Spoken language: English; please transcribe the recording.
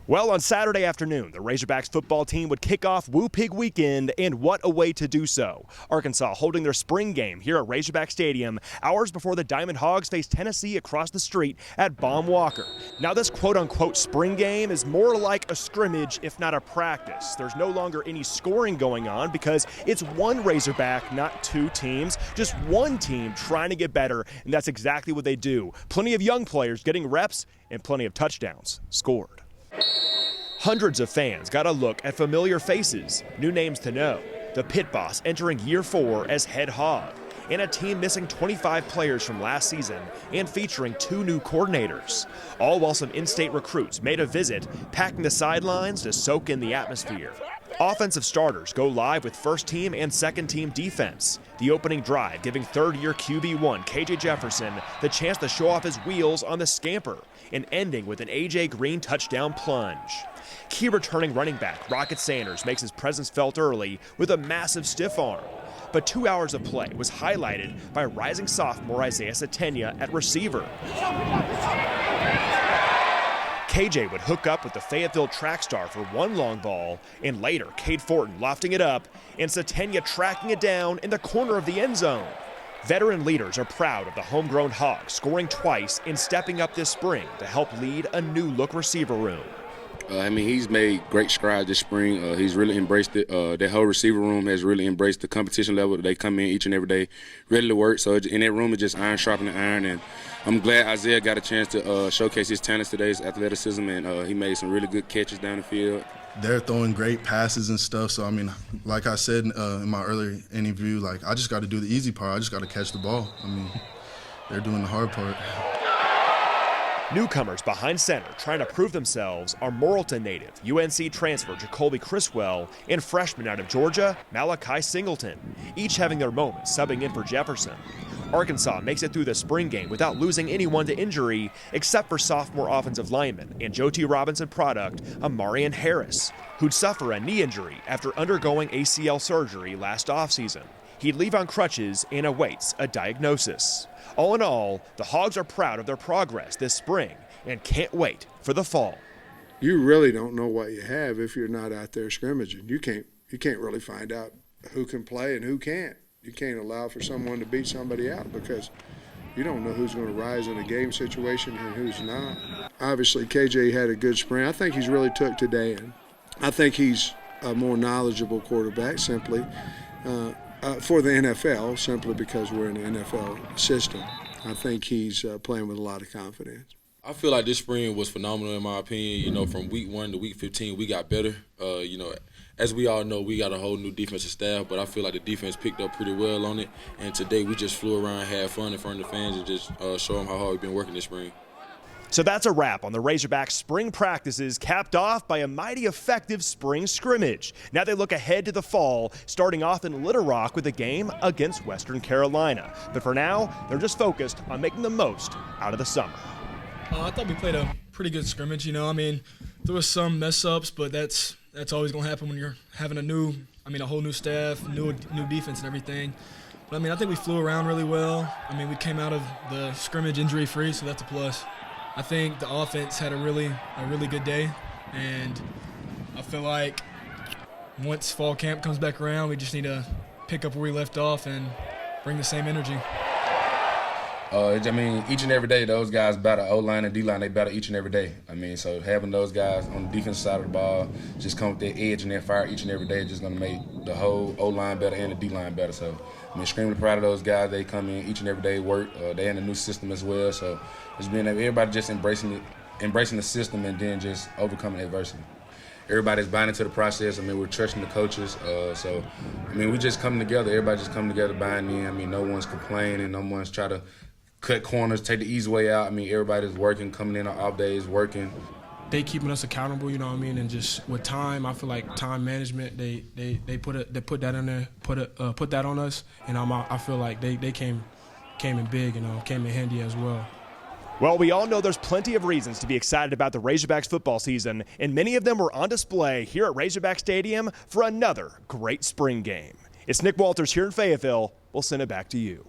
Well, on Saturday afternoon, the Razorbacks football team would kick off Woo Pig Weekend, and what a way to do so. Arkansas holding their spring game here at Razorback Stadium hours before the Diamond Hogs face Tennessee across the street at Baum Walker. Now, this quote-unquote spring game is more like a scrimmage, if not a practice. There's no longer any scoring going on because it's one Razorback, not two teams, just one team trying to get better, and that's exactly what they do. Plenty of young players getting reps and plenty of touchdowns scored. Hundreds of fans got a look at familiar faces, new names to know. The pit boss entering year 4 as head hog, and a team missing 25 players from last season and featuring 2 new coordinators. All while some in-state recruits made a visit, packing the sidelines to soak in the atmosphere. Offensive starters go live with first team and second team defense. The opening drive giving third-year QB1 KJ Jefferson the chance to show off his wheels on the scamper, and ending with an A.J. Green touchdown plunge. Key returning running back Rocket Sanders makes his presence felt early with a massive stiff arm. But 2 hours of play was highlighted by rising sophomore Isaiah Sategna at receiver. KJ would hook up with the Fayetteville track star for one long ball, and later Cade Fortin lofting it up, and Sategna tracking it down in the corner of the end zone. Veteran leaders are proud of the homegrown Hogs scoring twice and stepping up this spring to help lead a new-look receiver room. He's made great strides this spring. He's really embraced it. That whole receiver room has really embraced the competition level. They come in each and every day ready to work. So in that room, it's just iron sharpening iron. And I'm glad Isaiah got a chance to showcase his talents today, his athleticism, and he made some really good catches down the field. They're throwing great passes and stuff. So, like I said in my earlier interview, I just got to do the easy part. I just got to catch the ball. They're doing the hard part. Newcomers behind center trying to prove themselves are Morrilton native, UNC transfer Jacoby Criswell, and freshman out of Georgia, Malachi Singleton, each having their moments subbing in for Jefferson. Arkansas makes it through the spring game without losing anyone to injury, except for sophomore offensive lineman and Joe T. Robinson product, Amarian Harris, who'd suffer a knee injury after undergoing ACL surgery last offseason. He'd leave on crutches and awaits a diagnosis. All in all, the Hogs are proud of their progress this spring and can't wait for the fall. You really don't know what you have if you're not out there scrimmaging. You can't really find out who can play and who can't. You can't allow for someone to beat somebody out because you don't know who's going to rise in a game situation and who's not. Obviously, KJ had a good spring. I think he's really took today in. I think he's a more knowledgeable quarterback simply. For the NFL, simply because we're in the NFL system. I think he's playing with a lot of confidence. I feel like this spring was phenomenal in my opinion. From week 1 to week 15, we got better. As we all know, we got a whole new defensive staff, but I feel like the defense picked up pretty well on it. And today we just flew around, had fun in front of the fans, and just show them how hard we've been working this spring. So that's a wrap on the Razorbacks spring practices, capped off by a mighty effective spring scrimmage. Now they look ahead to the fall, starting off in Little Rock with a game against Western Carolina. But for now, they're just focused on making the most out of the summer. I thought we played a pretty good scrimmage. There was some mess ups, but that's always going to happen when you're having a whole new staff, new defense and everything. But I think we flew around really well. We came out of the scrimmage injury free, so that's a plus. I think the offense had a really good day, and I feel like once fall camp comes back around, we just need to pick up where we left off and bring the same energy. Each and every day, those guys battle O-line and D-line. They battle each and every day. So having those guys on the defensive side of the ball just come with their edge and their fire each and every day is just going to make the whole O-line better and the D-line better. So, extremely proud of those guys. They come in each and every day, work. They're in a new system as well. So, it's been everybody just embracing the system and then just overcoming adversity. Everybody's buying into the process. We're trusting the coaches. We just come together. Everybody just come together, buying in. No one's complaining. No one's trying to cut corners, take the easy way out. Everybody's working, coming in on off days, working. They keeping us accountable, and just with time, I feel like time management. They put that in there, put that on us, and I feel like they came in big, came in handy as well. Well, we all know there's plenty of reasons to be excited about the Razorbacks football season, and many of them were on display here at Razorback Stadium for another great spring game. It's Nick Walters here in Fayetteville. We'll send it back to you.